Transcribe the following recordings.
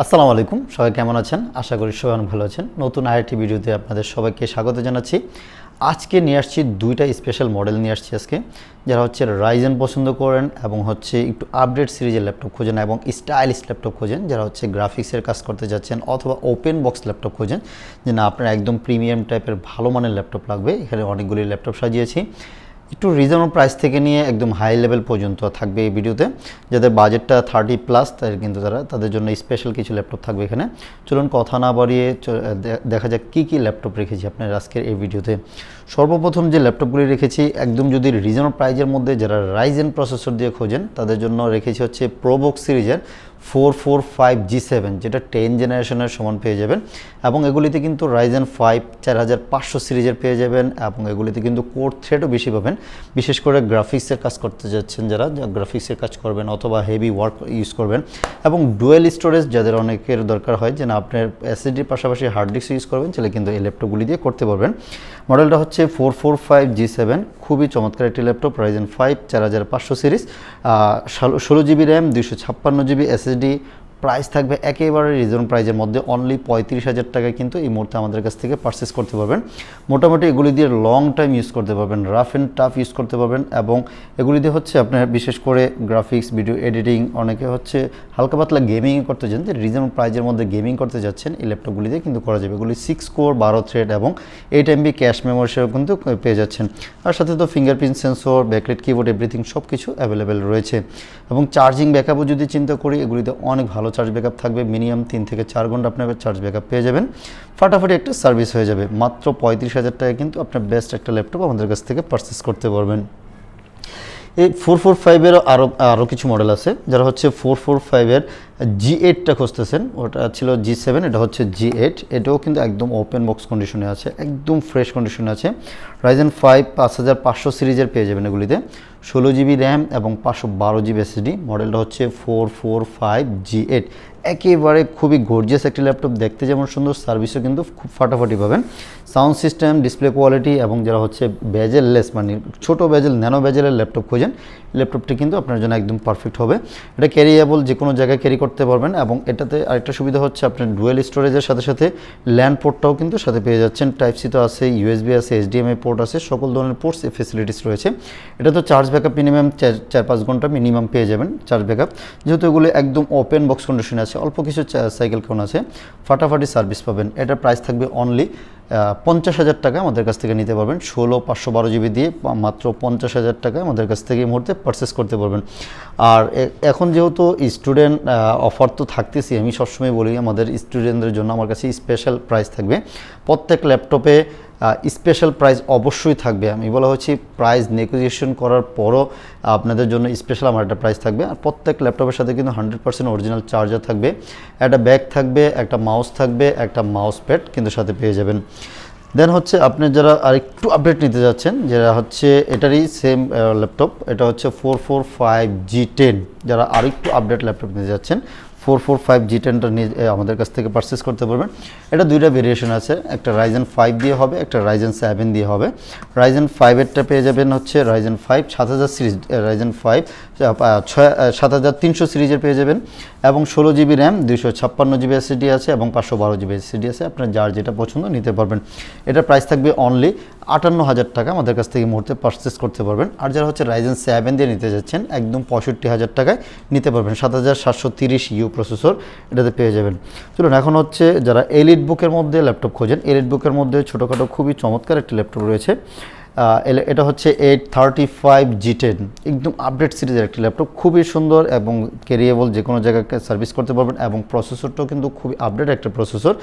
আসসালামু আলাইকুম, সবাই কেমন আছেন? আশা করি সবাই অনেক ভালো আছেন। নতুন আরেকটি ভিডিওতে আপনাদের সবাইকে স্বাগত জানাচ্ছি। আজকে নিয়ে আসছি দুইটা স্পেশাল মডেল নিয়ে আসছি আজকে, যারা হচ্ছে রাইজেন পছন্দ করেন এবং হচ্ছে একটু আপডেট সিরিজের ল্যাপটপ খোঁজেন এবং স্টাইলিশ ল্যাপটপ খোঁজেন, যারা হচ্ছে গ্রাফিক্সের কাজ করতে যাচ্ছেন অথবা ওপেন বক্স ল্যাপটপ খোঁজেন, যে না আপনার একদম প্রিমিয়াম টাইপের ভালো মানের ল্যাপটপ লাগবে। এখানে অনেকগুলি ল্যাপটপ সাজিয়েছি, একটু রিজনেবল প্রাইস থেকে নিয়ে একদম হাই লেভেল পর্যন্ত থাকবে এই ভিডিওতে। যাদের বাজেটটা 30+ কিন্তু তাদের জন্য স্পেশাল কিছু ল্যাপটপ থাকবে এখানে। চলুন কথা না বাড়িয়ে দেখা যাক কী কী ল্যাপটপ রেখেছি আপনার আজকের এই ভিডিওতে। সর্বপ্রথম যে ল্যাপটপগুলি রেখেছি একদম যদি রিজনেবল প্রাইজের মধ্যে যারা রাইজেন প্রসেসর দিয়ে খোঁজেন তাদের জন্য রেখেছি হচ্ছে প্রোবুক সিরিজের 445G7, যেটা 10 জেনারেশনের সমান পেয়ে যাবেন। এবং এগুলিতে কিন্তু রাইজেন 5 4500 সিরিজের পেয়ে যাবেন এবং এগুলিতে কিন্তু কোর থ্রেডও বেশি পাবেন। বিশেষ করে গ্রাফিক্সের কাজ করতে যাচ্ছেন, যারা গ্রাফিক্সের কাজ করবেন অথবা হেভি ওয়ার্ক ইউজ করবেন, এবং ডুয়েল স্টোরেজ যাদের অনেকের দরকার হয় যে না আপনার এসএসডির পাশাপাশি হার্ড ডিস্ক ইউজ করবেন, তাহলে কিন্তু এই ল্যাপটপগুলি দিয়ে করতে পারবেন। মডেলটা হচ্ছে 445G7, খুবই চমৎকার একটি laptop. Ryzen 5 4500 series, 16GB RAM, 256GB SSD. Price থাকবে একেবারে রিজনেবল প্রাইজের মধ্যে, অনলি 35,000 টাকায় কিন্তু এই মুহূর্তে আমাদের কাছ থেকে পারচেস করতে পারবেন। মোটামুটি এগুলি দিয়ে লং টাইম ইউজ করতে পারবেন, রাফ অ্যান্ড টাফ ইউজ করতে পারবেন। এবং এগুলি দিয়ে হচ্ছে আপনার বিশেষ করে গ্রাফিক্স, ভিডিও এডিটিং, অনেকে হচ্ছে হালকা পাতলা গেমিং করতে চান, যে রিজনেবল প্রাইজের মধ্যে গেমিং করতে যাচ্ছেন, এই ল্যাপটপগুলি দিয়ে কিন্তু করা যাবে। এগুলি 6 কোর 12 থ্রেড এবং 8MB ক্যাশ মেমোরি সেও কিন্তু পেয়ে যাচ্ছেন। আর সাথে তো fingerprint sensor, backlight keyboard, everything সব কিছু অ্যাভেলেবেল রয়েছে। এবং চার্জিং ব্যাকআপও যদি চিন্তা করি, এগুলিতে অনেক ভালো চার্জ ব্যাকআপ থাকবে। মিনিমাম 3 থেকে 4 ঘন্টা আপনার চার্জ ব্যাকআপ পেয়ে যাবেন। ফাটাফাটি একটা সার্ভিস হয়ে যাবে। মাত্র 35,000 টাকায় কিন্তু আপনার বেস্ট একটা ল্যাপটপ আমাদের কাছ থেকে পারচেস করতে পারবেন। এই 445-এর আরও কিছু মডেল আছে, যারা হচ্ছে 445-এর G8টা খুঁজতেছেন। ওটা ছিল G7, এটা হচ্ছে G8। এটাও কিন্তু একদম ওপেন বক্স কন্ডিশনে আছে, একদম ফ্রেশ কন্ডিশনে আছে। রাইজেন 5 5500 সিরিজের পেয়ে যাবেন এগুলিতে, 16GB র্যাম এবং 512GB এসএসডি। মডেলটা হচ্ছে 445G8। একেবারে খুবই গর্জিয়াস একটি ল্যাপটপ, দেখতে যেমন সুন্দর, সার্ভিসও কিন্তু খুব ফাটাফাটি পাবেন। সাউন্ড সিস্টেম, ডিসপ্লে কোয়ালিটি এবং যারা হচ্ছে বেজেললেস মানে ছোটো বেজেল, ন্যানো বেজেলের ল্যাপটপ খোঁজেন, ল্যাপটপটি কিন্তু আপনার জন্য একদম পারফেক্ট হবে। এটা ক্যারিয়েবল, যে কোনো জায়গায় ক্যারি করতে পারবেন। এবং এটাতে আরেকটা সুবিধা হচ্ছে আপনার ডুয়েল স্টোরেজের সাথে সাথে ল্যান্ড পোর্টটাও কিন্তু সাথে পেয়ে যাচ্ছেন। টাইপ সি তো আছে, ইউএসবি আছে, HDMI পোর্ট আছে, সকল ধরনের পোর্টস ফেসিলিটিস রয়েছে। এটা তো চার্জ ব্যাকআপ মিনিমাম 4-5 ঘন্টা মিনিমাম পেয়ে যাবেন চার্জ ব্যাকআপ, যেহেতু এগুলো একদম ওপেন বক্স কন্ডিশনে আছে। অল্প কিছু সাইকেল কাউন্ট আছে, ফাটাফাটি সার্ভিস পাবেন। এটার প্রাইস থাকবে অনলি 50,000 টাকা আমাদের কাছ থেকে নিতে পারবেন। 16 512GB দিয়ে মাত্র 50,000 টাকা আমাদের কাছ থেকে এই মুহূর্তে পারচেস করতে পারবেন। আর এখন যেহেতু স্টুডেন্ট অফার তো থাকতেছি, আমি সবসময় বলি আমাদের স্টুডেন্টদের জন্য আমার কাছে স্পেশাল প্রাইস থাকবে। প্রত্যেক ল্যাপটপে স্পেশাল প্রাইস অবশ্যই থাকবে। আমি বলা হচ্ছে প্রাইস নেগোসিয়েশন করার পরও আপনাদের জন্য স্পেশাল আমার একটা প্রাইস থাকবে। আর প্রত্যেক ল্যাপটপের সাথে কিন্তু 100% অরিজিনাল চার্জার থাকবে, একটা ব্যাগ থাকবে, একটা মাউস থাকবে, একটা মাউস প্যাড কিন্তু সাথে পেয়ে যাবেন। দেন হচ্ছে আপনি যারা আরেকটু আপডেট নিতে যাচ্ছেন, যারা হচ্ছে এটারই সেম ল্যাপটপ, এটা হচ্ছে 445G10, যারা আরেকটু আপডেট ল্যাপটপ নিতে যাচ্ছেন 445G10টা নিয়ে আমাদের কাছ থেকে পারচেস করতে পারবেন। এটা দুইটা ভেরিয়েশন আছে, একটা রাইজেন 5 দিয়ে হবে, একটা রাইজেন 7 দিয়ে হবে। রাইজেন 5-এরটা পেয়ে যাবেন হচ্ছে রাইজেন 5 7000 সিরিজ, রাইজেন 5 7300 সিরিজের পেয়ে যাবেন। এবং 16GB র্যাম, 256GB এসএসডি আছে এবং 512GB এসএসডি আছে। আপনার যার যেটা পছন্দ নিতে পারবেন। এটার প্রাইস থাকবে অনলি 58,000 টাকা আমাদের কাছ থেকে মুহূর্তে পারচেস করতে পারবেন। আর যারা হচ্ছে রাইজেন 7 দিয়ে নিতে যাচ্ছেন, একদম 65,000 টাকায় নিতে পারবেন। 7730U প্রসেসর এটাতে পেয়ে যাবেন। চলুন এখন হচ্ছে যারা এলিট বুকের মধ্যে ল্যাপটপ খোঁজেন, এলিট বুকের মধ্যে ছোটোখাটো খুবই চমৎকার একটি ল্যাপটপ রয়েছে। এটা হচ্ছে 835G10, একদম আপডেট সিরিজের একটি ল্যাপটপ, খুবই সুন্দর এবং ক্যারিয়েবল, যে কোনো জায়গায় সার্ভিস করতে পারবেন। এবং প্রসেসরটাও কিন্তু খুবই আপডেট একটা প্রসেসর।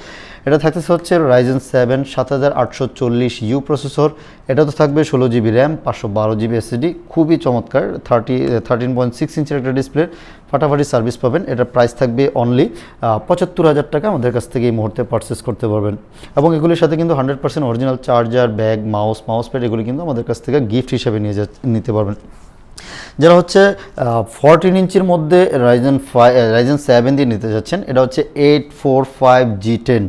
এটা থাকতেছে হচ্ছে রাইজেন 7 7840U প্রসেসর। এটা তো থাকবে 16GB র্যাম, 512GB এসএসডি, খুবই চমৎকার। 13.6 ইঞ্চের একটা ডিসপ্লে, ফাটাফাটি সার্ভিস পাবেন। এটার প্রাইস থাকবে অনলি 75,000 টাকা আমাদের কাছ থেকে এই মুহূর্তে পারচেস করতে পারবেন। এবং এগুলির সাথে কিন্তু 100% original charger, bag, mouse pad এগুলি কিন্তু আমাদের কাছ থেকে গিফট হিসেবে নিতে পারবেন। যারা হচ্ছে 14 ইঞ্চির মধ্যে রাইজেন 7 দিয়ে নিতে যাচ্ছেন, এটা হচ্ছে 845G10।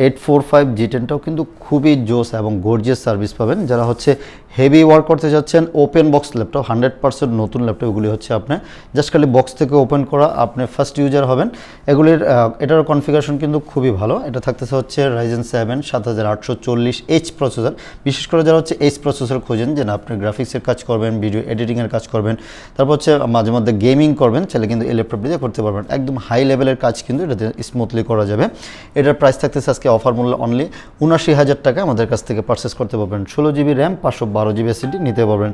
845 G10টাও কিন্তু খুবই জোস এবং গর্জিয়াস সার্ভিস পাবেন। যারা হচ্ছে হেভি ওয়ার্ক করতে যাচ্ছেন, ওপেন বক্স ল্যাপটপ, 100% নতুন ল্যাপটপ, এগুলি হচ্ছে আপনি জাস্ট খালি বক্স থেকে ওপেন করা, আপনি ফার্স্ট ইউজার হবেন। এগুলির এটার কনফিগারেশন কিন্তু খুবই ভালো। এটা থাকতেছে হচ্ছে Ryzen 7 7840H প্রসেসর। বিশেষ করে যারা হচ্ছে H প্রসেসর খোঁজেন, যে না আপনি গ্রাফিক্সের কাজ করবেন, ভিডিও এডিটিংয়ের কাজ করবেন, তারপর হচ্ছে মাঝে মধ্যে গেমিং করবেন, চাইলে কিন্তু এই ল্যাপটপ দিয়ে করতে পারবেন। একদম হাই লেভেলের কাজ কিন্তু এটাতে স্মুথলি করা যাবে। এটার প্রাইস থাকতেছে আজকে অফার মূল্য অনলি 79,000 টাকা আমাদের কাছ থেকে পারচেস করতে পারবেন। 16GB র্যাম, 512GB SSD নিতে পারবেন।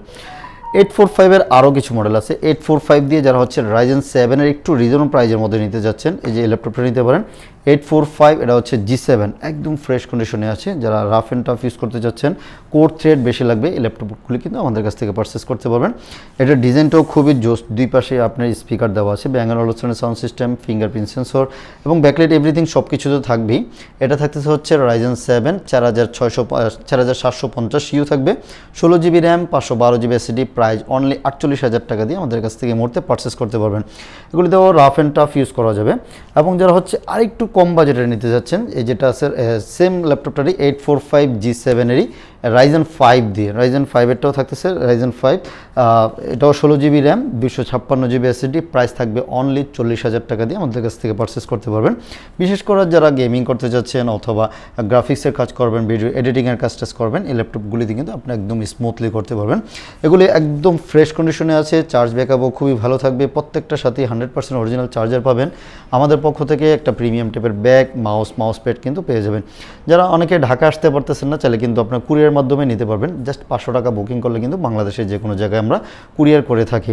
845-এর আরও কিছু মডেল আছে। 845 দিয়ে যারা হচ্ছে Ryzen 7-এর একটু রিজনেবল প্রাইজের মধ্যে নিতে যাচ্ছেন, এই যে এই ল্যাপটপটা নিতে পারেন। 845 এটা হচ্ছে G7, একদম ফ্রেশ কন্ডিশনে আছে। যারা রাফ অ্যান্ড টাফ ইউজ করতে যাচ্ছেন, কোর থ্রেড বেশি লাগবে, এই ল্যাপটপগুলি কিন্তু আমাদের কাছ থেকে পারচেস করতে পারবেন। এটার ডিজাইনটাও খুবই জোস। দুই পাশে আপনার স্পিকার দেওয়া আছে, Bang & Olufsen sound system, fingerprint sensor এবং ব্যাকলাইট, এভরিথিং সব কিছু তো থাকবেই। এটা থাকতেছে হচ্ছে Ryzen 7 4750U থাকবে, 16GB RAM, 512GB SSD, price only 48,000 টাকা দিয়ে আমাদের কাছ থেকে মুহূর্তে পারচেস করতে পারবেন। এগুলিতেও রাফ অ্যান্ড টাফ ইউজ করা যাবে। এবং যারা হচ্ছে আরেকটু কম বাজেটের নিতে যাচ্ছেন, এই যেটা আছে সেম ল্যাপটপটারই 845 G7-এরই Ryzen 5 দিয়ে, Ryzen 5-এরটাও থাকতেছে Ryzen 5, এটাও 16GB RAM, 256GB SSD, price থাকবে অনলি 40,000 টাকা দিয়ে আমাদের কাছ থেকে পারচেস করতে পারবেন। বিশেষ করে যারা গেমিং করতে যাচ্ছেন অথবা গ্রাফিক্সের কাজ করবেন, ভিডিও এডিটিংয়ের কাজ করবেন, এই ল্যাপটপগুলিতে কিন্তু আপনি একদম স্মুথলি করতে পারবেন। এগুলি একদম ফ্রেশ কন্ডিশনে আছে, চার্জ ব্যাকআপও খুবই ভালো থাকবে। প্রত্যেকটার সাথে 100% অরিজিনাল চার্জার পাবেন। আমাদের পক্ষ থেকে একটা প্রিমিয়াম টাইপের ব্যাগ, মাউস প্যাড কিন্তু পেয়ে যাবেন। যারা অনেকে ঢাকা আসতে পারতেছেন না, চাইলে কিন্তু আপনার কুরিয়ার মাধ্যমে নিতে পারবেন। জাস্ট 500 টাকা বুকিং করলে কিন্তু বাংলাদেশের যে কোনো জায়গায় আমরা কুরিয়ার করে থাকি।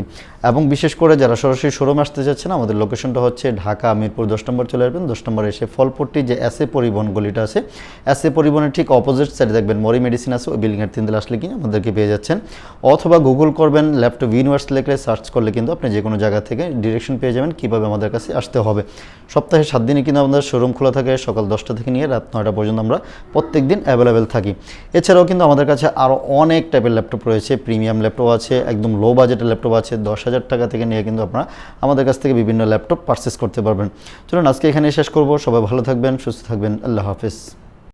এবং বিশেষ করে যারা সরাসরি শোরুমে আসতে যাচ্ছেন, আমাদের লোকেশনটা হচ্ছে ঢাকা মিরপুর 10 নম্বর চলে আসবেন। 10 নম্বর এসে ফলপট্টি যে এসএ পরিবহন গলিটা আছে, এসএ পরিবহনের ঠিক অপোজিট সাইডে দেখবেন মরি মেডিসিন আছে, ওই বিল্ডিংয়ের 3 তলা আসলে কিন্তু আমাদেরকে পেয়ে যাচ্ছেন। অথবা গুগল করবেন, ল্যাপটপ ইউনিভার্স লিখে সার্চ করলে কিন্তু আপনি যে কোনো জায়গা থেকে ডিরেকশন পেয়ে যাবেন কীভাবে আমাদের কাছে আসতে হবে। সপ্তাহে 7 দিনই কিন্তু আমাদের শোরুম খোলা থাকে, সকাল 10টা থেকে নিয়ে রাত 9টা পর্যন্ত আমরা প্রত্যেক দিন অ্যাভেলেবেল থাকি। এছাড়াও কিন্তু আমাদের কাছে আরও অনেক টাইপের ল্যাপটপ রয়েছে। প্রিমিয়াম ল্যাপটপ আছে, একদম লো বাজেটের ল্যাপটপ আছে, 10,000 টাকা থেকে নিয়ে কিন্তু আপনারা আমাদের কাছ থেকে বিভিন্ন ল্যাপটপ পারচেস করতে পারবেন। চলুন আজকে এখানে শেষ করব। সবাই ভালো থাকবেন, সুস্থ থাকবেন, আল্লাহ হাফেজ।